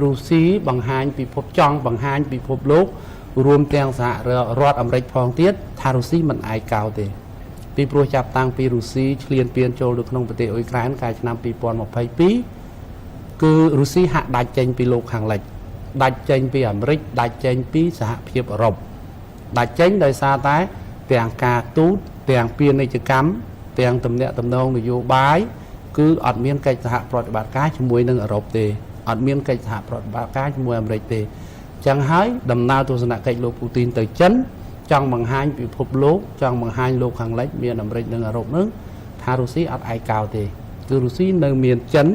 រុស្ស៊ីបង្ហាញពិភពចង់បង្ហាញពិភពលោករួមទាំងសហរដ្ឋអាមេរិកផងទៀតថារុស្ស៊ីមិនឯកោទេពីព្រោះចាប់តាំងពីរុស្ស៊ីឈ្លានពានចូលទៅក្នុងប្រទេសអ៊ុយក្រែនកាលឆ្នាំ2022គឺរុស្ស៊ីហាក់ដាច់ចេញពីលោកខាងលិចដាច់ចេញពីអាមេរិកដាច់ចេញពីសហភាពអឺរ៉ុបដាច់ចេញដោយសារតែទាំងការទូតទាំងពាណិជ្ជកម្មទាំងទំនាក់ទំនងនយោបាយគឺអត់មានកិច្ចសហប្រតិបត្តិការជាមួយនឹងអឺរ៉ុបទេអត់មានកិច្ចសហប្រតិបត្តិការជាមួយអាមេរិកទេចឹងហើយដំណើរទស្សនកិច្ចលោកពូទីនទៅចិនចង់បង្ហាញពិភពលោកចង់បង្ហាញលោកខាងលិចមានអាមេរិកនិងអឺរ៉ុបនឹងថារុស្ស៊ីអត់ឯកោទេគឺរុស្ស៊ីនៅមានចិន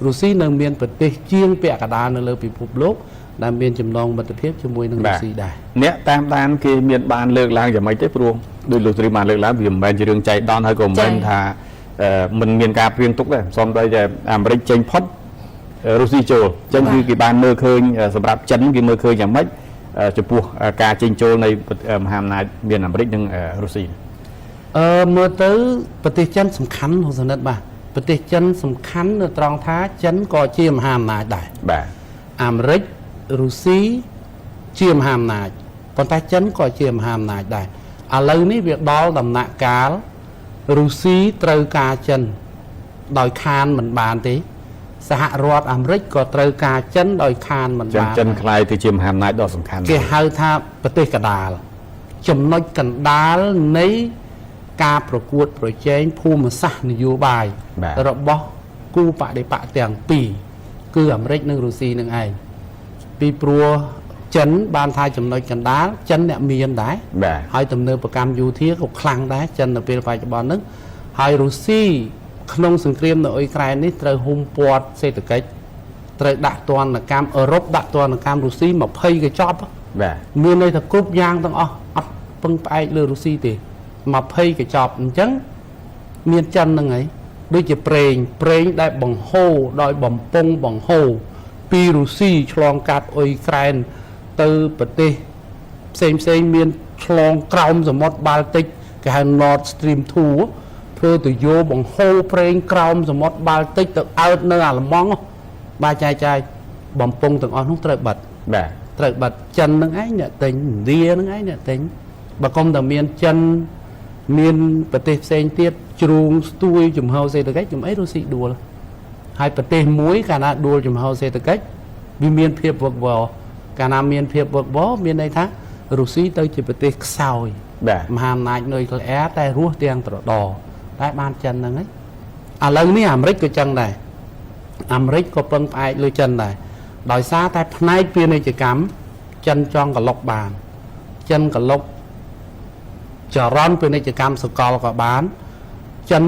រុស្ស៊ីនៅមានប្រទេសជាងពាក់កណ្ដាលនៅលើពិភពលោកដែលមានចំណងមិត្តភាពជាមួយនឹងរុស្ស៊ីដែរអ្នកតាមដានគេមានបានលើកឡើងយ៉ាងម៉េចទេព្រោះដោយលោកស្រីបានលើកឡើងវាមិនមែនជារឿងចៃដន្យហើយក៏មិនមែនថាមិនមានការព្រៀងទុកដែរសូមតែអាមេរិកចេញផុតរុស្ស៊ីចូលអញ្ចឹងគឺគេបានមើលឃើញសម្រាប់ចិនគេមើលឃើញយ៉ាងម៉េចចំពោះការចេញចូលនៃមហាអំណាចមានអាមេរិកនិងរុស្ស៊ីមើលទៅប្រទេសចិនសំខាន់ហូសនិតបាទប្រទេសចិនសំខាន់នៅត្រង់ថាចិនក៏ជាមហាអំណាចដែរបាទអាមេរិករុស្ស៊ីជាមហាអំណាចប៉ុន្តែចិនក៏ជាមហាអំណាចដែរឥឡូវនេះវាដល់ដំណាក់កាលរុស្ស៊ីត្រូវការចិនដោយខានមិនបានទេសហរដ្ឋអាមេរិកក៏ត្រូវការចិនដោយខានមិនបានចិនខ្លាយទៅជាមហាអំណាចដ៏សំខាន់គេហៅថាប្រទេសកណ្ដាលចំណុចកណ្ដាលនៃការប្រកួតប្រជែងភូមិសាស្ត្រនយោបាយរបស់គូបដិបកទាំងពីរគឺអាមេរិកនិងរុស្ស៊ីនឹងឯងពីព្រោះចិនបានថាចំណុចកណ្ដាលចិនអ្នកមានដែរហើយទំនើបកម្មយោធាក៏ខ្លាំងដែរចិននៅពេលបច្ចុប្បន្នហ្នឹងហើយរុស្ស៊ីក្នុងសង្គ្រាមនៅអ៊ុយក្រែននេះត្រូវហ៊ុំព័ទ្ធសេដ្ឋកិច្ចត្រូវដាក់ទណ្ឌកម្មអឺរ៉ុបដាក់ទណ្ឌកម្មរុស្ស៊ី20កញ្ចប់មានន័យថាគ្រប់យ៉ាងទាំងអស់អត់ពឹងផ្អែកលើរុស្ស៊ីទេ20កញ្ចប់អញ្ចឹងមានចិនហ្នឹងហើយដូចជាប្រេងដែលបង្ហូរដោយបំពង់បង្ហូរពីរុស្ស៊ីឆ្លងកាត់អ៊ុយក្រែនទៅប្រទេសផ្សេងមានឆ្លងក្រោមសមុទ្របាល់ទិកគេហៅ Nord Stream 2ធ្វើទៅយកបង្ហូរប្រេងក្រោមសមុទ្របាល់ទិកទៅអើតនៅអាល្លឺម៉ង់បាទចាយបំពង់ទាំងអស់នោះត្រូវបិទចិននឹងឯងអ្នកទិញឥណ្ឌានឹងឯងអ្នកទិញបើកុំតែមានចិនមានប្រទេសផ្សេងទៀតជ្រូងស្ទួយចំហសេដ្ឋកិច្ចខ្ញុំអីរុស្ស៊ីដួលហើយប្រទេសមួយកាលណាដួលចំហសេដ្ឋកិច្ចវាមានភាពវឹកវរកាលណាមានភាពវឹកវរមានន័យថារុស្ស៊ីទៅជាប្រទេសខ្សោយមហាអំណាចនុយក្លេអ៊ែរតែរស់ទាំងត្រដរតែបានចិនហ្នឹងឯងឥឡូវនេះអាមេរិកក៏ចឹងដែរអាមេរិកក៏ពឹងផ្អែកលើចិនដែរដោយសារតែផ្នែកពាណិជ្ជកម្មចិនចង់ក្លុកបានចិនក្លុកចរន្តពាណិជ្ជកម្មសកលក៏បានចិន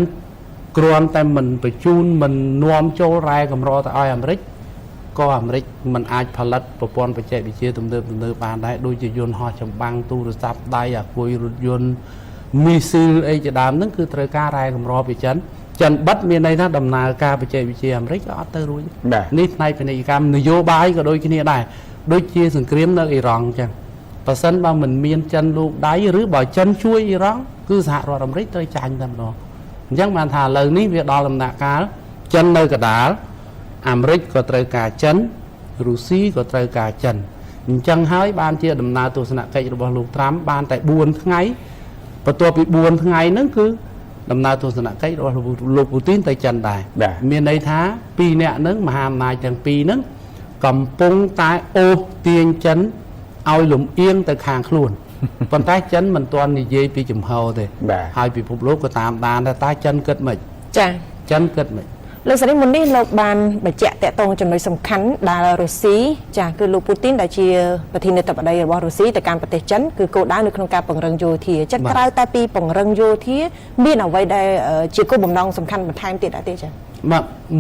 គ្រាន់តែមិនបញ្ជូនមិននាំចូលរ៉ែកម្រទៅឲ្យអាមេរិកក៏អាមេរិកមិនអាចផលិតប្រព័ន្ធបច្ចេកវិទ្យាទំនើបបានដែរដូចជាយន្តហោះចម្បាំងទូរស័ព្ទដៃអាគុយរថយន្តមីស៊ីលអីជាដើមហ្នឹងគឺត្រូវការរ៉ែកម្រពីចិនបិទមានន័យថាដំណើរការបច្ចេកវិទ្យាអាមេរិកក៏អត់ទៅរួចនេះផ្នែកពាណិជ្ជកម្មនយោបាយក៏ដូចគ្នាដែរដូចជាសង្គ្រាមនៅអ៊ីរ៉ង់អញ្ចឹងបើសិនបើមិនមានចិនលោកដៃឬបើចិនជួយអ៊ីរ៉ង់គឺសហរដ្ឋអាមេរិកត្រូវចាញ់តែម្ដងអញ្ចឹងបានថាឥឡូវនេះវាដល់ដំណាក់កាលចិននៅកណ្ដាលអាមេរិកក៏ត្រូវការចិនរុស្ស៊ីក៏ត្រូវការចិនអញ្ចឹងហើយបានជាដំណើរទស្សនកិច្ចរបស់លោកត្រាំបានតែ4ថ្ងៃបន្ទាប់ពី4ថ្ងៃហ្នឹងគឺដំណើរទស្សនកិច្ចរបស់លោកពូទីនទៅចិនដែរមានន័យថា2នាក់ហ្នឹងមហាអំណាចទាំងពីរហ្នឹងកំពុងតែអូសទាញចិនឲ្យលំអៀងទៅខាងខ្លួនប៉ុន្តែចិនមិនទាន់និយាយពីចំហទេហើយពិភពលោកក៏តាមដានថាតើចិនគិតមិនចាចិនគិតមិនលោកស្រីមុននេះលោកបានបញ្ជាក់តកតងចំណុចសំខាន់ដែលរុស្ស៊ីចាគឺលោកពូទីនដែលជាប្រធានាធិបតីរបស់រុស្ស៊ីទៅកាន់ប្រទេសចិនគឺគោលដៅនៅក្នុងការពង្រឹងយោធាចិត្តក្រៅតែពីពង្រឹងយោធាមានអ្វីដែលជាគោលបំណងសំខាន់បន្ថែមទៀតដែរទេចា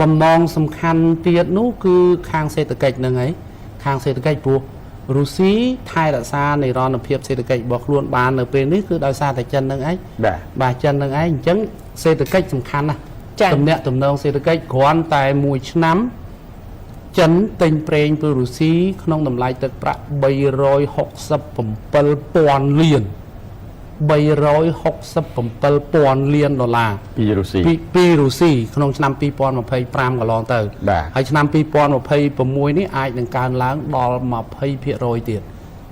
បំណងសំខាន់ទៀតនោះគឺខាងសេដ្ឋកិច្ចហ្នឹងហើយខាងសេដ្ឋកិច្ចព្រោះរុស្ស៊ីថែរក្សានិរន្តរភាពសេដ្ឋកិច្ចរបស់ខ្លួនបាននៅពេលនេះគឺដោយសារតែចិនហ្នឹងឯងបាទចិនហ្នឹងឯងអញ្ចឹងសេដ្ឋកិច្ចសំខាន់ណាស់ទំនាក់ទំនងសេដ្ឋកិច្ចគ្រាន់តែមួយឆ្នាំចិនទិញប្រេងពីរុស្ស៊ីក្នុងតម្លៃទឹកប្រាក់367,000 លាន 367,000 លានដុល្លារ ពីរុស្ស៊ី ពីរុស្ស៊ីក្នុងឆ្នាំ2025កន្លងទៅ បាទ ហើយឆ្នាំ2026នេះអាចនឹងកើនឡើងដល់ 20% ទៀត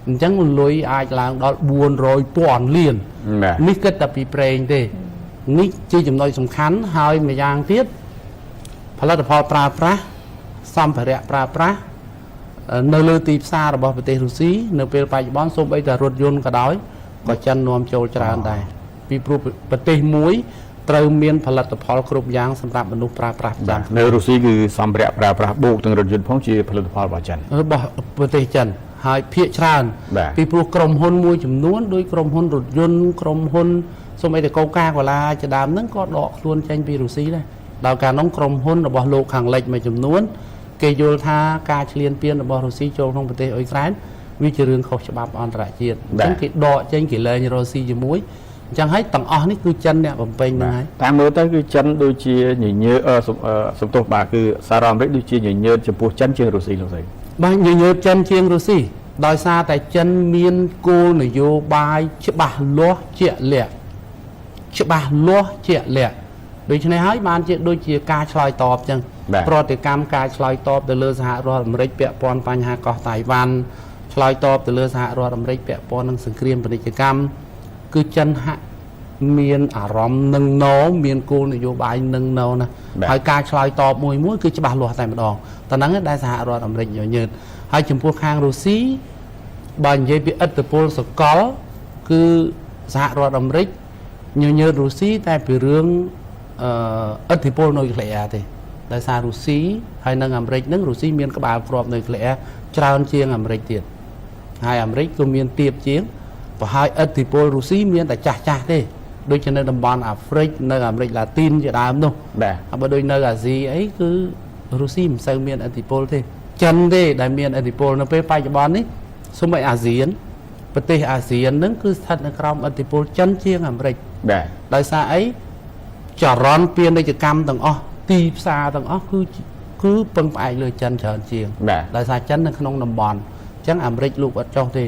អញ្ចឹងលុយអាចឡើងដល់ 400,000 លាន បាទ នេះគិតតែពីប្រេងទេនេះជាចំណុចសំខាន់ហើយម្យ៉ាងទៀតផលិតផលប្រើប្រាស់សម្ភារៈប្រើប្រាស់នៅលើទីផ្សាររបស់ប្រទេសរុស្ស៊ីនៅពេលបច្ចុប្បន្នសូម្បីតែរថយន្តក៏ដោយក៏ចិននាំចូលច្រើនដែរពីព្រោះប្រទេសមួយត្រូវមានផលិតផលគ្រប់យ៉ាងសម្រាប់មនុស្សប្រើប្រាស់ប្រចាំ នៅរុស្ស៊ីគឺសម្ភារៈប្រើប្រាស់បូកទាំងរថយន្តផងជាផលិតផលរបស់ចិន របស់ប្រទេសចិនហើយភាគច្រើន បាទ ពីព្រោះក្រុមហ៊ុនមួយចំនួនដោយក្រុមហ៊ុនរថយន្តក្រុមហ៊ុនសូម្បីតែកូកាកូឡាជាដើមហ្នឹងក៏ដកខ្លួនចេញពីរុស្ស៊ីដែរដល់កាលនោះក្រុមហ៊ុនរបស់លោកខាងលិចមួយចំនួនគេយល់ថាការឈ្លានពានរបស់រុស្ស៊ីចូលក្នុងប្រទេសអ៊ុយក្រែនវាជារឿងខុសច្បាប់អន្តរជាតិអញ្ចឹងគេដកចេញគេលែងរុស្ស៊ីជាមួយអញ្ចឹងហើយទាំងអស់នេះគឺចិនអ្នកបំពេញហ្នឹងហើយ តាមមើលទៅគឺចិនដូចជាញញើសំទោសបាទគឺសារអាមេរិកដូចជាញញើចំពោះចិនជាងរុស្ស៊ីលោកស្រី បាទញញើចិនជាងរុស្ស៊ីដោយសារតែចិនមានគោលនយោបាយច្បាស់លាស់ជាក់លាក់ដូច្នេះហើយបានជាដូចជាការឆ្លើយតបចឹងប្រតិកម្មការឆ្លើយតបទៅលើសហរដ្ឋអាមេរិកពាក់ព័ន្ធបញ្ហាកោះតៃវ៉ាន់ឆ្លើយតបទៅលើសហរដ្ឋអាមេរិកពាក់ព័ន្ធនឹងសង្គ្រាមពាណិជ្ជកម្មគឺចិនហាក់មានអារម្មណ៍នឹងណោមានគោលនយោបាយនឹងណោណាហើយការឆ្លើយតបមួយគឺច្បាស់លាស់តែម្ដងតែហ្នឹងដែរសហរដ្ឋអាមេរិកញញើតហើយចំពោះខាងរុស្ស៊ីបើនិយាយពីឥទ្ធិពលសកលគឺសហរដ្ឋអាមេរិកញញើតរុស្ស៊ីតែពីរឿងឥទ្ធិពលនុយក្លេអ៊ែរទេដោយសាររុស្ស៊ីហើយនិងអាមេរិកនឹងរុស្ស៊ីមានក្បាលគ្រាប់នុយក្លេអ៊ែរច្រើនជាងអាមេរិកទៀតហើយអាមេរិកក៏មានទាបជាងប្រហែលឥទ្ធិពលរុស្ស៊ីមានតែចាស់ទេដូចជានៅតំបន់អាហ្វ្រិកនៅអាមេរិកឡាទីនជាដើមនោះ បាទ ហើយបើដូចនៅអាស៊ីអីគឺរុស្ស៊ីមិនសូវមានឥទ្ធិពលទេចិនទេដែលមានឥទ្ធិពលនៅពេលបច្ចុប្បន្ននេះសូម្បីអាស៊ានប្រទេសអាស៊ានហ្នឹងគឺស្ថិតនៅក្រោមឥទ្ធិពលចិនជាងអាមេរិក បាទ ដោយសារអីចរន្តពាណិជ្ជកម្មទាំងអស់ទីផ្សារទាំងអស់គឺពឹងផ្អែកលើចិនច្រើនជាង បាទ ដោយសារចិននៅក្នុងតំបន់អញ្ចឹងអាមេរិកលូកអត់ចុះទេ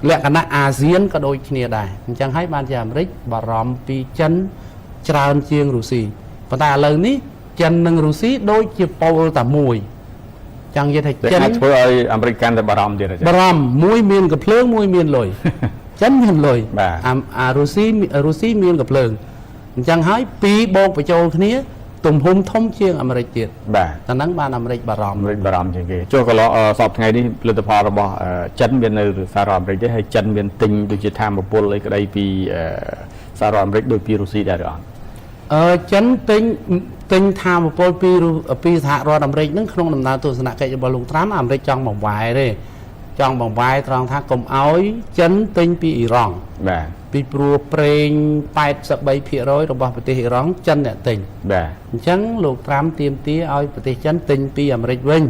លក្ខណៈអាស៊ានក៏ដូចគ្នាដែរអញ្ចឹងហើយបានជាអាមេរិកបារម្ភពីចិនច្រើនជាងរុស្ស៊ីប៉ុន្តែឥឡូវនេះចិននិងរុស្ស៊ីដូចជាប៉ូលតែមួយចង់និយាយថា ចិនអាចធ្វើឲ្យអាមេរិកកាន់តែបារម្ភទៀត បារម្ភមួយមានកំភ្លើងមួយមានលុយ ចិនមានលុយ បាទ អារុស្ស៊ីមានកំភ្លើងអញ្ចឹងហើយពីរបូកបញ្ចូលគ្នាទំហំធំជាងអាមេរិកទៀត បាទ តែហ្នឹងបានអាមេរិកបារម្ភ អាមេរិកបារម្ភជាងគេចុះកន្លងសពថ្ងៃនេះផលិតផលរបស់ចិនមាននៅសហរដ្ឋអាមេរិកទេហើយចិនមានទិញដូចជាធម្មពលអីក្តីពីសហរដ្ឋអាមេរិកដូចពីរុស្ស៊ីដែរឬអត់ ចិនទិញធម្មពលពីសហរដ្ឋអាមេរិកហ្នឹងក្នុងដំណើរទស្សនកិច្ចរបស់លោកត្រាំអាមេរិកចង់បង្វែរទេចង់បង្វែរត្រង់ថាកុំឲ្យចិនទិញពីអ៊ីរ៉ង់ បាទ ពីព្រោះប្រេង 83% របស់ប្រទេសអ៊ីរ៉ង់ចិនអ្នកទិញ បាទ អញ្ចឹងលោកត្រាំទាមទារឲ្យប្រទេសចិនទិញពីអាមេរិកវិញ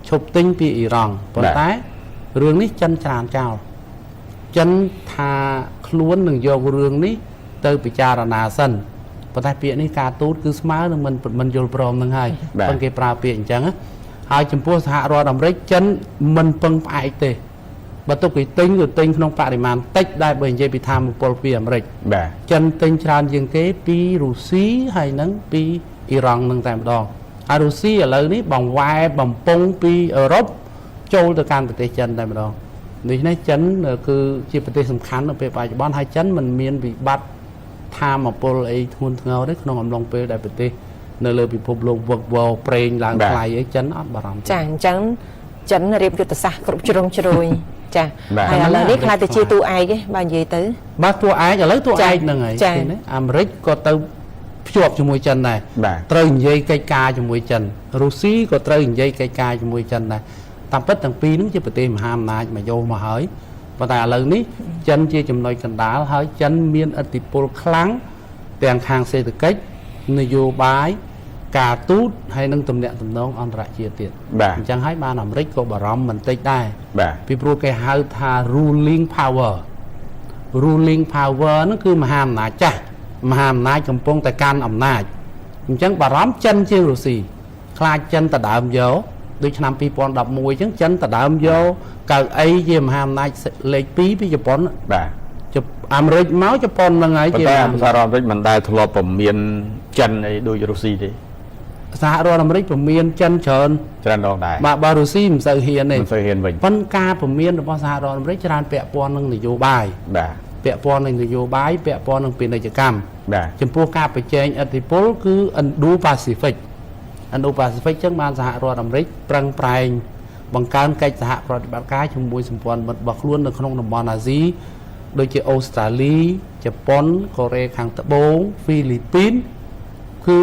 ឈប់ទិញពីអ៊ីរ៉ង់ប៉ុន្តែរឿងនេះចិនច្រានចោលចិនថាខ្លួននឹងយករឿងនេះទៅពិចារណាសិនប៉ុន្តែពាក្យនេះការទូតគឺស្មើនឹងមិនយល់ព្រមនឹងហើយប៉ុន្តែគេប្រើពាក្យអញ្ចឹងហើយចំពោះសហរដ្ឋអាមេរិកចិនមិនពឹងផ្អែកទេបើទុកគេទិញគឺទិញក្នុងបរិមាណតិចដែរបើនិយាយពីធម្មពលពីអាមេរិក បាទ ចិនទិញច្រើនជាងគេពីរុស្ស៊ីហើយនឹងពីអ៊ីរ៉ង់នឹងតែម្ដងហើយរុស្ស៊ីឥឡូវនេះបង្វែរបំពង់ពីអឺរ៉ុបចូលទៅកាន់ប្រទេសចិនតែម្ដងនេះចិនគឺជាប្រទេសសំខាន់នៅពេលបច្ចុប្បន្នហើយចិនមិនមានវិបត្តិធម្មពលអីធ្ងន់ធ្ងរទេក្នុងអំឡុងពេលដែលប្រទេសនៅលើពិភពលោកវឹកវរប្រេងឡើងថ្លៃអីចិនអត់បារម្ភ ចាអញ្ចឹងចិនរៀបយុទ្ធសាស្ត្រគ្រប់ជ្រុងជ្រោយចា បាទ ហើយឥឡូវនេះខ្លាចទៅជាតួឯកឯងបើនិយាយទៅ បាទតួឯកឥឡូវតួឯក ចា ហ្នឹងហើយ ចា ឃើញទេអាមេរិកក៏ទៅភ្ជាប់ជាមួយចិនដែរ បាទ ត្រូវនិយាយកិច្ចការជាមួយចិនរុស្ស៊ីក៏ត្រូវនិយាយកិច្ចការជាមួយចិនដែរតាមពិតទាំងពីរហ្នឹងជាប្រទេសមហាអំណាចមកយកមកហើយប៉ុន្តែឥឡូវនេះចិនជាចំណុចកណ្ដាលហើយចិនមានឥទ្ធិពលខ្លាំងទាំងខាងសេដ្ឋកិច្ចនយោបាយការទូតហើយនឹងទំនាក់ទំនងអន្តរជាតិទៀត បាទ អញ្ចឹងហើយបានអាមេរិកក៏បារម្ភមិនតិចដែរ បាទ ពីព្រោះគេហៅថា ruling power ហ្នឹងគឺមហាអំណាចចាស់មហាអំណាចកំពុងតែកាន់អំណាចអញ្ចឹងបារម្ភចិនជាងរុស្ស៊ីខ្លាចចិនដដើមយកដូចឆ្នាំ2011អញ្ចឹងចិនដដើមយកកៅអីជាមហាអំណាចលេខ2ពីជប៉ុន បាទ จะอเมริกมาจะปนยังไง ប៉ុន្តែសហរដ្ឋអាមេរិកមិនដែលធ្លាប់ពមៀនចិនអីដូចរុស្ស៊ីទេ សហរដ្ឋអាមេរិកពមៀនចិនច្រើន ច្រើនដងដែរ បាទរុស្ស៊ីមិនសូវហ៊ានទេ មិនសូវហ៊ានវិញ ប៉ុន្តែការពមៀនរបស់សហរដ្ឋអាមេរិកច្រើនពាក់ព័ន្ធនឹងនយោបាយ បាទ ពាក់ព័ន្ធនឹងនយោបាយពាក់ព័ន្ធនឹងពាណិជ្ជកម្ម បាទ ចំពោះការប្រជែងឥទ្ធិពលគឺ Indo-Pacific ចឹងបានសហរដ្ឋអាមេរិកប្រឹងប្រែងបង្កើនកិច្ចសហប្រតិបត្តិការជាមួយសម្ព័ន្ធមិត្តរបស់ខ្លួននៅក្នុងតំបន់អាស៊ីដូចជាអូស្ត្រាលីជប៉ុនកូរ៉េខាងត្បូងហ្វីលីពីនគឺ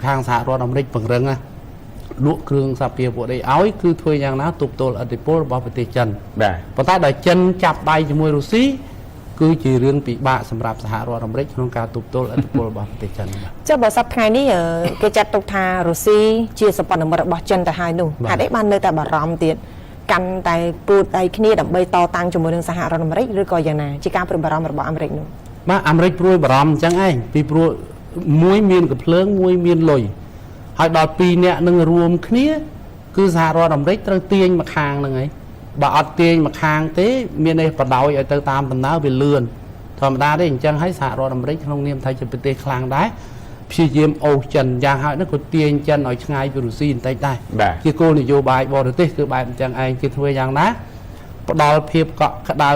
ខាងសហរដ្ឋអាមេរិកពង្រឹងណាលក់គ្រឿងសព្វាពួកនេះឲ្យគឺធ្វើយ៉ាងណាទប់ទល់ឥទ្ធិពលរបស់ប្រទេសចិន បាទ ប៉ុន្តែដល់ចិនចាប់ដៃជាមួយរុស្ស៊ីគឺជារឿងពិបាកសម្រាប់សហរដ្ឋអាមេរិកក្នុងការទប់ទល់ឥទ្ធិពលរបស់ប្រទេសចិនបាទ ចុះបើសប្តាហ៍ថ្ងៃនេះគេចាត់ទុកថារុស្ស៊ីជាសម្ព័ន្ធមិត្តរបស់ចិនទៅហើយនោះហេតុអីបាននៅតែបារម្ភទៀតកាន់តែពូតដៃគ្នាដើម្បីតតាំងជាមួយនឹងសហរដ្ឋអាមេរិកឬក៏យ៉ាងណាជាការព្រួយបារម្ភរបស់អាមេរិកនោះ បាទអាមេរិកព្រួយបារម្ភអញ្ចឹងឯងពីព្រោះមួយមានកំភ្លើងមួយមានលុយហើយដល់ពីរនាក់នឹងរួមគ្នាគឺសហរដ្ឋអាមេរិកត្រូវទាញមកខាងហ្នឹងឯងបើអត់ទាញមកខាងទេមាននេះបដ ாய் ឲ្យទៅតាមដំណើរវាលឿនធម្មតាទេអញ្ចឹងហើយសហរដ្ឋអាមេរិកក្នុងនាមថាជាប្រទេសខ្លាំងដែរព្យាយាមអូសចិនយ៉ាងហើយនោះក៏ទាញចិនឲ្យឆ្ងាយពីរុស្ស៊ីបន្តិចដែរជាគោលនយោបាយបរទេសគឺបែបអញ្ចឹងឯងគេធ្វើយ៉ាងណាផ្ដល់ភាពកក់ក្ដៅ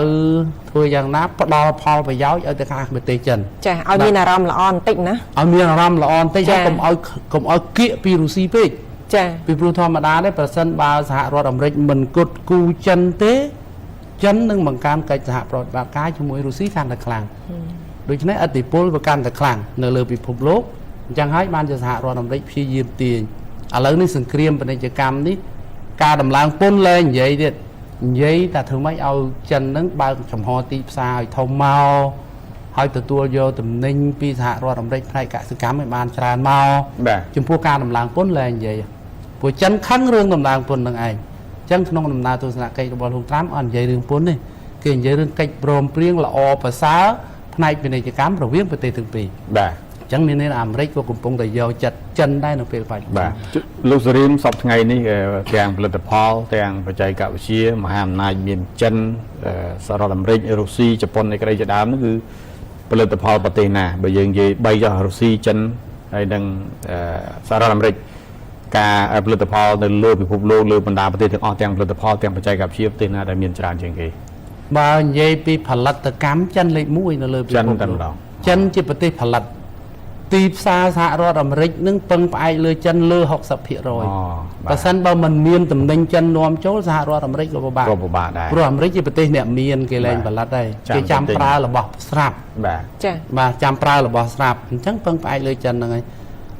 ធ្វើយ៉ាងណាផ្ដល់ផលប្រយោជន៍ឲ្យទៅខាងប្រទេសចិន ចាឲ្យមានអារម្មណ៍ល្អបន្តិចណា ឲ្យមានអារម្មណ៍ល្អបន្តិចហើយកុំឲ្យគៀកពីរុស្ស៊ីពេក ចា ពីព្រោះធម្មតាទេប្រសិនបើសហរដ្ឋអាមេរិកមិនគត់គូចិនទេចិននឹងបង្កើនកិច្ចសហប្រតិបត្តិការជាមួយរុស្ស៊ីកាន់តែខ្លាំងដូច្នេះឥទ្ធិពលវាកាន់តែខ្លាំងនៅលើពិភពលោកអញ្ចឹងហើយបានជាសហរដ្ឋអាមេរិកព្យាយាមទាញឥឡូវនេះសង្គ្រាមពាណិជ្ជកម្មនេះការដំឡើងពន្ធលែងនិយាយទៀតនិយាយតែធ្វើម៉េចឲ្យចិននឹងបើកចំហទីផ្សារឲ្យធំមកហើយទទួលយកទំនិញពីសហរដ្ឋអាមេរិកផ្នែកកសិកម្មឲ្យបានច្រើនមក បាទ ចំពោះការដំឡើងពន្ធលែងនិយាយព្រោះចិនខឹងរឿងដំឡើងពន្ធនឹងឯងអញ្ចឹងក្នុងដំណើរទស្សនកិច្ចរបស់លោកត្រាំអត់និយាយរឿងពន្ធទេគេនិយាយរឿងកិច្ចព្រមព្រៀងល្អប្រសើរផ្នែកពាណិជ្ជកម្មរវាងប្រទេសទាំងពីរ បាទ អញ្ចឹងមានន័យថាអាមេរិកក៏កំពុងតែយកចិត្តចិនដែរនៅពេលបច្ចុប្ បាទ បន្ន លោកសេរីមសប្តាហ៍ថ្ងៃនេះទាំងផលិតផលទាំងបច្ចេកវិទ្យាមហាអំណាចមានចិនសហរដ្ឋអាមេរិករុស្ស៊ីជប៉ុនឯក្តីជាដើមនោះគឺផលិតផលប្រទេសណាបើយើងនិយាយ3ចុះរុស្ស៊ីចិនហើយនិងសហរដ្ឋអាមេរិកការផលិតផលនៅលើពិភពលោកលើបណ្ដាប្រទេសទាំងអស់ទាំងផលិតផលទាំងបច្ចេកវិទ្យាប្រទេសណាដែលមានច្រើនជាងគេ បើនិយាយពីផលិតកម្មចិនលេខ1នៅលើពិភពលោកចិនជាប្រទេសផលិតទីផ្សារសហរដ្ឋអាមេរិកនឹងពឹងផ្អែកលើចិនលើ 60% បើសិនបើមិនមានតំណែងចិននាំចូលសហរដ្ឋអាមេរិកក៏ពិបាក ដែរ ព្រោះអាមេរិកជាប្រទេសអ្នកមានគេលែងផលិតដែរគេចាំប្រើរបស់ស្រាប់ បាទ ចា បាទចាំប្រើរបស់ស្រាប់អញ្ចឹងពឹងផ្អែកលើចិនហ្នឹង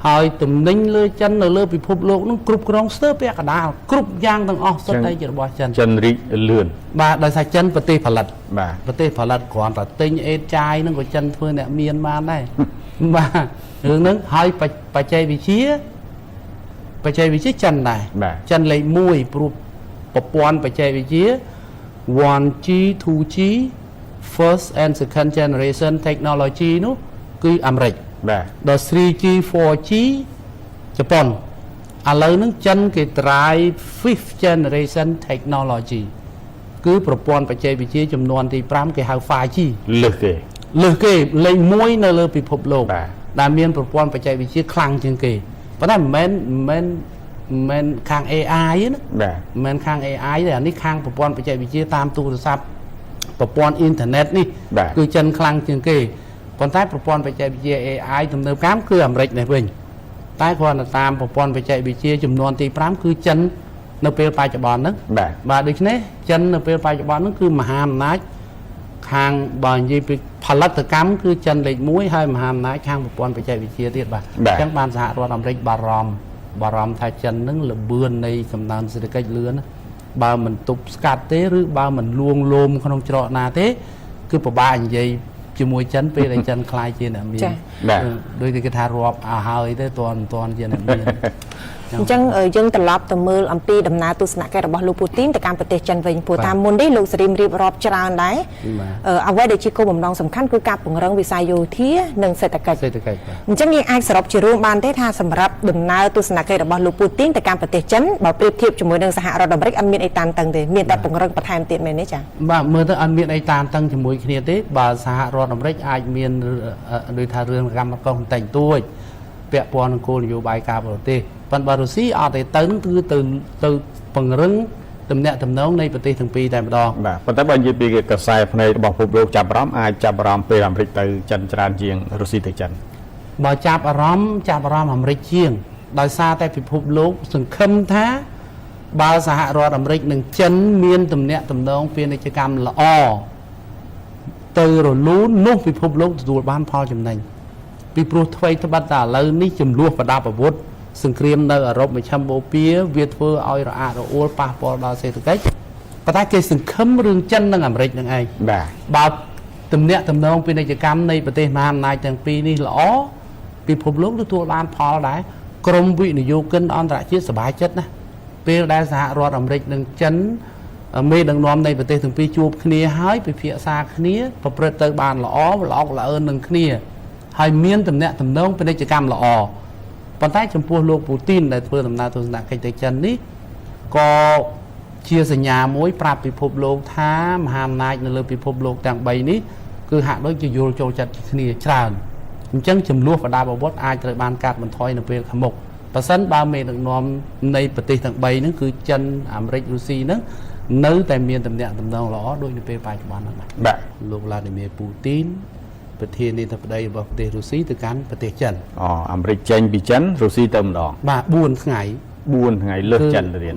ហើយតំណែងលើចិននៅលើពិភពលោកនឹងគ្រប់គ្រងស្ទើរពាក់កណ្ដាលគ្រប់យ៉ាងទាំងអស់សុទ្ធតែជារបស់ចិន ចិនរីកលឿន បាទដោយសារចិនប្រទេសផលិត បាទ ប្រទេសផលិតគ្រាន់តែទិញអេតចាយហ្នឹងក៏ចិនធ្វើអ្នកមានបានដែរ បាទរឿងហ្នឹងហើយបច្ចេកវិទ្យាចិនដែរ បាទ ចិនលេខ1ព្រោះប្រព័ន្ធបច្ចេកវិទ្យា 1G 2G first and second generation technology នោះគឺអាមេរិក បាទ ដល់ 3G 4G ជប៉ុនឥឡូវហ្នឹងចិនគេ drive fifth generation technology គឺប្រព័ន្ធបច្ចេកវិទ្យាចំនួនទី5គេហៅ 5G លើសគេ លើសគេលេខ1នៅលើពិភពលោក បាទ ដែលមានប្រព័ន្ធបច្ចេកវិទ្យាខ្លាំងជាងគេប៉ុន្តែមិនមែនខាង AI ទេណា បាទ មិនមែនខាង AI ទេអានេះខាងប្រព័ន្ធបច្ចេកវិទ្យាតាមទូរស័ព្ទប្រព័ន្ធអ៊ីនធឺណិតនេះ បាទ គឺចិនខ្លាំងជាងគេប៉ុន្តែប្រព័ន្ធបច្ចេកវិទ្យា AI ទំនើបកម្មគឺអាមេរិកនេះវិញតែគ្រាន់តែតាមប្រព័ន្ធបច្ចេកវិទ្យាចំនួនទី5គឺចិននៅពេលបច្ចុប្បន្នហ្នឹង បាទ បាទដូច្នេះចិននៅពេលបច្ចុប្បន្នហ្នឹងគឺមហាអំណាចខាងបើនិយាយពីផលិតកម្មគឺចិនលេខ1ហើយមហាអំណាចខាងប្រព័ន្ធបច្ចេកវិទ្យាទៀតបាទអញ្ចឹងបានសហរដ្ឋអាមេរិកបារម្ភថាចិនហ្នឹងលបឿននៃកំណើនសេដ្ឋកិច្ចលឿនណាបើមិនទប់ស្កាត់ទេឬបើមិនលួងលោមក្នុងច្រកណាទេគឺពិបាកនិយាយជាមួយចិនពេលដែលចិនខ្លាយជាអ្នកមាន បាទ ដូចគេថារាប់ឲ្យហើយទេតន់ជាអ្នកមាន អញ្ចឹងយើងត្រឡប់ទៅមើលអំពីដំណើរទស្សនកិច្ចរបស់លោកពូទីនទៅកាន់ប្រទេសចិនវិញព្រោះតាមមុននេះលោកសេរីមរៀបរាប់ច្រើនដែរអ្វីដែលជាគោលបំណងសំខាន់គឺការពង្រឹងវិស័យយោធានិងសេដ្ឋកិច្ចអញ្ចឹងយើងអាចសរុបជារួមបានទេថាសម្រាប់ដំណើរទស្សនកិច្ចរបស់លោកពូទីនទៅកាន់ប្រទេសចិនបើប្រៀបធៀបជាមួយនឹងសហរដ្ឋអាមេរិកអត់មានអីតានតឹងទេមានតែពង្រឹងបន្ថែមទៀតមែនទេចា៎បាទមើលទៅអត់មានអីតានតឹងជាមួយគ្នាទេបើសហរដ្ឋអាមេរិកអាចមានដូចថារឿងកម្មករបន្តិចតួចពាក់ព័ន្ធនឹងគោលនយោបាយការបរទេសប៉ុន្តែរុស្ស៊ីអត់ទេទៅនឹងគឺទៅពង្រឹងទំនាក់ទំនងនៃប្រទេសទាំងពីរតែម្ដងបាទប៉ុន្តែបើនិយាយពីកសែភ្នែករបស់ពិភពលោកចាប់អារម្មណ៍អាចចាប់អារម្មណ៍ពេលអាមេរិកទៅចិនច្រើនជាងរុស្ស៊ីទៅចិនបើចាប់អារម្មណ៍អាមេរិកជាងដោយសារតែពិភពលោកសង្ឃឹមថាបើសហរដ្ឋអាមេរិកនិងចិនមានទំនាក់ទំនងពាណិជ្ជកម្មល្អទៅរលូននោះពិភពលោកទទួលបានផលចំណេញពីព្រោះថ្មីត្បិតតែឥឡូវនេះចំនួនប្រដាប់អាវុធសង្គ្រាមនៅអឺរ៉ុបមជ្ឈិមបូព៌ាវាធ្វើឲ្យរអាក់រអួលប៉ះពាល់ដល់សេដ្ឋកិច្ចប៉ុន្តែគេសង្ឃឹមរឿងចិននិងអាមេរិកនឹងឯងបាទបើទំនាក់ទំនងពាណិជ្ជកម្មនៃប្រទេសមហាអំណាចទាំងពីរនេះល្អពិភពលោកទទួលបានផលដែរក្រមវិនិយោគិនអន្តរជាតិសប្បាយចិត្តណាពេលដែលសហរដ្ឋអាមេរិកនិងចិនមេដឹកនាំនៃប្រទេសទាំងពីរជួបគ្នាហើយពិភាក្សាគ្នាប្រព្រឹត្តទៅបានល្អល្អល្អឿននឹងគ្នាហើយមានទំនាក់ទំនងពាណិជ្ជកម្មល្អប៉ុន្តែចំពោះលោកពូទីនដែលធ្វើដំណើរទស្សនកិច្ចទៅចិននេះក៏ជាសញ្ញាមួយប្រាប់ពិភពលោកថាមហាអំណាចនៅលើពិភពលោកទាំង3នេះគឺហាក់ដូចជាយល់ចូលចិត្តគ្នាច្រើនអញ្ចឹងចំនួនប្រដាប់អាវុធអាចត្រូវបានកាត់បន្ថយនៅពេលខាងមុខបើសិនបើមេដឹកនាំនៃប្រទេសទាំង3ហ្នឹងគឺចិនអាមេរិករុស្ស៊ីហ្នឹងនៅតែមានទំនាក់ទំនងល្អដូចនៅពេលបច្ចុប្បន្នហ្នឹងបាទលោក Vladimir Putin ប្រធានាធិបតីរបស់ប្រទេសរុស្ស៊ីទៅកាន់ប្រទេសចិនអាមេរិកចេញពីចិនរុស្ស៊ីទៅម្ដងបាទ4ថ្ងៃលើសចិនទៅទៀត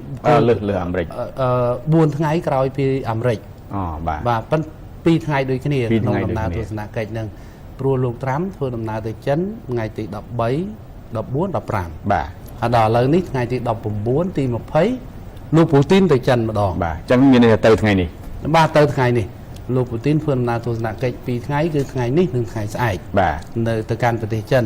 លើសអាមេរិក4ថ្ងៃក្រោយពីអាមេរិកបាទប៉ុន្តែ2ថ្ងៃដូចគ្នាក្នុងដំណើរទស្សនកិច្ចហ្នឹងព្រោះលោកត្រាំធ្វើដំណើរទៅចិនថ្ងៃទី13 14 15បាទហើយដល់ឥឡូវនេះថ្ងៃទី19ទី20លោកពូទីនទៅចិនម្ដងបាទអញ្ចឹងមានន័យថាទៅថ្ងៃនេះបាទទៅថ្ងៃនេះលោកពូទីនធ្វើដំណើរទស្សនកិច្ច2ថ្ងៃគឺថ្ងៃនេះនិងថ្ងៃស្អែកបាទនៅទៅកាន់ប្រទេសចិន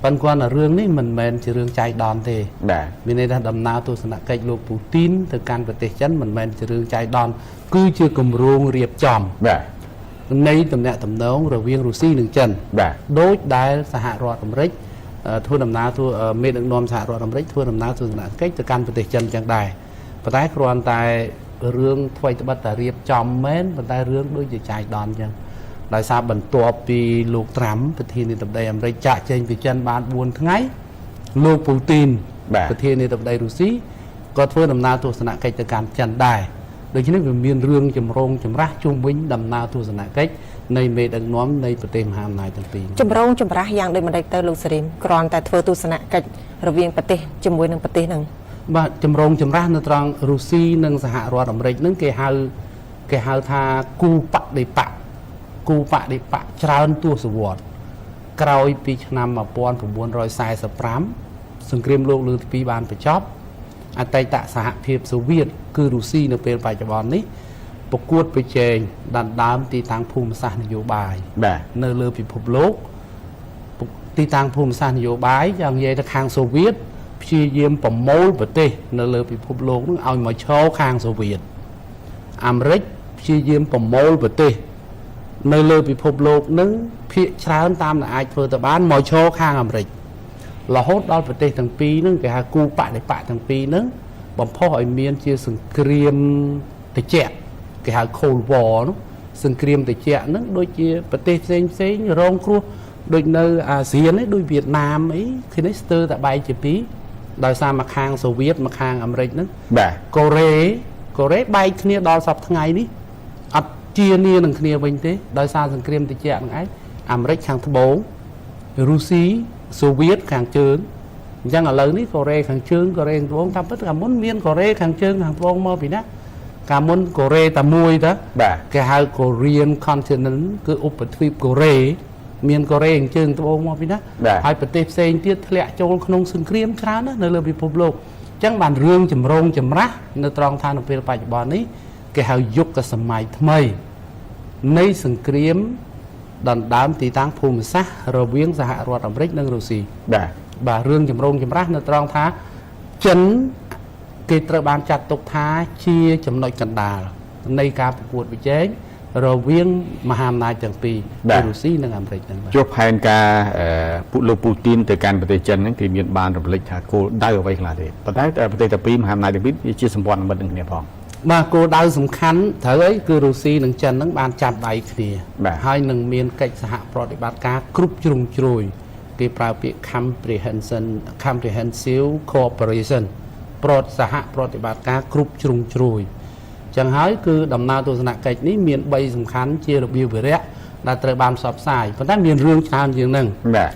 ប៉ុន្តែគាត់រឿងនេះមិនមែនជារឿងចៃដន្យទេបាទមានន័យថាដំណើរទស្សនកិច្ចលោកពូទីនទៅកាន់ប្រទេសចិនមិនមែនជារឿងចៃដន្យគឺជាគម្រោងរៀបចំបាទនៃទំនាក់ទំនងរវាងរុស្ស៊ីនិងចិនបាទដូចដែលសហរដ្ឋអាមេរិកធ្វើដំណើរមេដឹកនាំសហរដ្ឋអាមេរិកធ្វើដំណើរទស្សនកិច្ចទៅកាន់ប្រទេសចិនចឹងដែរប៉ុន្តែគ្រាន់តែរឿងថ្មីត្បិតតែរៀបចំមែនប៉ុន្តែរឿងដូចជាចៃដន្យចឹងដោយសារបន្ទាប់ពីលោកត្រាំប្រធានាធិបតីអាមេរិកចាក់ចេញពីចិនបាន4ថ្ងៃលោកពូទីនប្រធានាធិបតីរុស្ស៊ីក៏ធ្វើដំណើរទស្សនកិច្ចទៅកាន់ចិនដែរដូច្នេះវាមានរឿងចម្រូងចម្រាសជុំវិញដំណើរទស្សនកិច្ចនៃមេដឹកនាំនៃប្រទេសមហាអំណាចទាំងពីរចម្រូងចម្រាសយ៉ាងដូចម្ដេចទៅលោកសេរីមគ្រាន់តែធ្វើទស្សនកិច្ចរវាងប្រទេសជាមួយនឹងប្រទេសហ្នឹងបាទចម្រូងចម្រាសនៅត្រង់រុស្ស៊ីនិងសហរដ្ឋអាមេរិកហ្នឹងគេហៅថាគូបដិបកច្រើនទសវត្សរ៍ក្រោយពីឆ្នាំ1945សង្គ្រាមលោកលើកទី2បានបញ្ចប់អតីតសហភាពសូវៀតគឺរុស្ស៊ីនៅពេលបច្ចុប្បន្ននេះប្រកួតប្រជែងដណ្ដើមទីតាំងភូមិសាស្ត្រនយោបាយនៅលើពិភពលោកទីតាំងភូមិសាស្ត្រនយោបាយយ៉ាងនិយាយទៅខាងសូវៀតព្យាយាមប្រមូលប្រទេសនៅលើពិភពលោកនឹងឲ្យមកឈរខាងសូវៀតអាមេរិកព្យាយាមប្រមូលប្រទេសនៅលើពិភពលោកនឹងភាគច្រើនតាមដែលអាចធ្វើទៅបានមកឈរខាងអាមេរិករហូតដល់ប្រទេសទាំងពីរហ្នឹងគេហៅគូបដិបកទាំងពីរហ្នឹងបំផុសឲ្យមានជាសង្គ្រាមត្រជាក់គេហៅ Cold War នោះសង្គ្រាមត្រជាក់ហ្នឹងដូចជាប្រទេសផ្សេងរងគ្រោះដូចនៅអាស៊ាននេះដូចវៀតណាមអីគឺនេះស្ទើរតែបែកជាពីរដោយសារមកខាងសូវៀតមកខាងអាមេរិកហ្នឹងបាទកូរ៉េបែកគ្នាដល់សប្តាហ៍ថ្ងៃនេះអត់ជានានឹងគ្នាវិញទេដោយសារសង្គ្រាមត្រជាក់ហ្នឹងឯងអាមេរិកខាងត្បូងរុស្ស៊ីសូវៀតខាងជើងអញ្ចឹងឥឡូវនេះកូរ៉េខាងជើងកូរ៉េខាងត្បូងតាមពិតកាលមុនមានកូរ៉េខាងជើងខាងត្បូងមកពីណាកាលមុនកូរ៉េតែមួយតើគេហៅ Korean Continent គឺឧបទ្វីបកូរ៉េមានកូរ៉េខាងជើងត្បូងមកពីណាហើយប្រទេសផ្សេងទៀតធ្លាក់ចូលក្នុងសង្គ្រាមច្រើនណាស់នៅលើពិភពលោកអញ្ចឹងបានរឿងចម្រូងចម្រាសនៅត្រង់ថានៅពេលបច្ចុប្បន្ននេះគេហៅយុគសម័យថ្មីនៃសង្គ្រាមដណ្ដើមទីតាំងភូមិសាស្ត្ររវាងសហរដ្ឋអាមេរិកនិងរុស្ស៊ីបាទរឿងចម្រូងចម្រាសនៅត្រង់ថា ចិនគេត្រូវបានចាត់ទុកថាជាចំណុចកណ្ដាលនៃការប្រកួតប្រជែងរវាងមហាអំណាចទាំងពីររុស្ស៊ីនិងអាមេរិកហ្នឹងបាទ ជួបផែនការលោកពូទីនទៅកាន់ប្រទេសចិនហ្នឹងគេមានបានរំលេចថាគោលដៅអ្វីខ្លះទេប៉ុន្តែប្រទេសទាំងពីរមហាអំណាចទាំងពីរវាជាសម្ព័ន្ធមិត្តនឹងគ្នាផង បាទគោលដៅសំខាន់ត្រូវហើយគឺរុស្ស៊ីនិងចិនហ្នឹងបានចាប់ដៃគ្នាហើយនឹងមានកិច្ចសហប្រតិបត្តិការគ្រប់ជ្រុងជ្រោយគេប្រើពាក្យ comprehensive cooperation សហប្រតិបត្តិការគ្រប់ជ្រុងជ្រោយចឹងហើយគឺដំណើរទស្សនកិច្ចនេះមាន3សំខាន់ជារបៀបវិរៈដែលត្រូវបានផ្សព្វផ្សាយប៉ុន្តែមានរឿងច្រើនជាងហ្នឹង បាទ